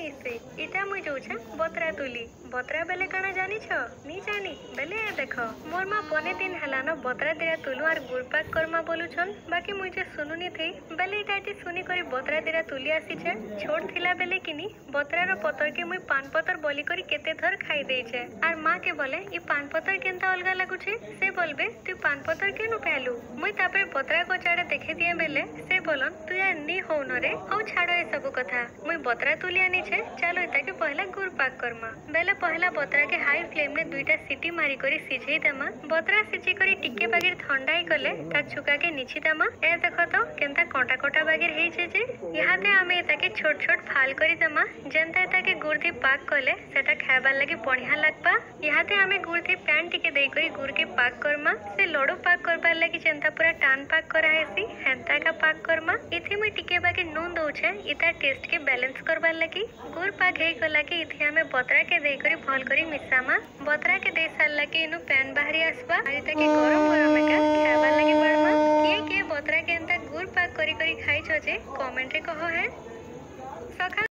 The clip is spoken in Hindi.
मिसे इटा मुई जोछे बतरा तुली बतरा बेले काना जानी छ नी जानी बेले ए देखो मोर मां पने दिन हला न बतरा दिरा तुलु और गुड़ पाक करमा बोलुछन बाकी मुई जे सुनुनी थी बेले इटा सुनी करी बतरा दिरा तुली आसी छे छोट थिला बेले किनी बतरार पतर के मुई पान पतर बोली करी केते थर खाई देई छे और मां के बोले ई पान पतर केनता अलगा लागुछे से बोलबे तू पान पतर केनु पेलु मुई तापर बतरा को चाड़े देखे दिए बेले से बोलन तू या नी हो न रे औ छाड़ो ए सब कथा मुई बतरा तुली आनी छे चलो इता के पहला गुड़ पाक करमा बेले पहला बतरा के हाई फ्लेम में दुईटा सीटी मारी करी सिझेई देमा बतरा सिझी करी टिके बागिर ठंडाई कले ता छुका के निछि देमा ए देखो तो केनता कोटा कोटा बागिर हेई छे जे इहाते आमे इता के छोट छोट फाल करी देमा जेनता इता के गुड़ दी पाक कले सेटा खायबार लागि बढ़िया लागबा इहाते आमे गुड़ दी पैन टिके देई करी गुड़ के पाक करमा से लडू पाक करबार लागि जेनता पूरा टान पाक करा हेसी हेंता का पाक करमा इथे मुई टिके बागे नून दउछे इता टेस्ट के बैलेंस करबार लागि गुड़ पाक हेई गला के इथे आमे बतरा के देई करी भल करी मिसामा बतरा के देई सारला के इनु पैन बाहरी आसबा आ इता के गरम गरम का खायबार लागि पड़मा के बतरा के एंता गुड़ पाक करी करी खाई छ जे कमेंट रे कहो है सखा।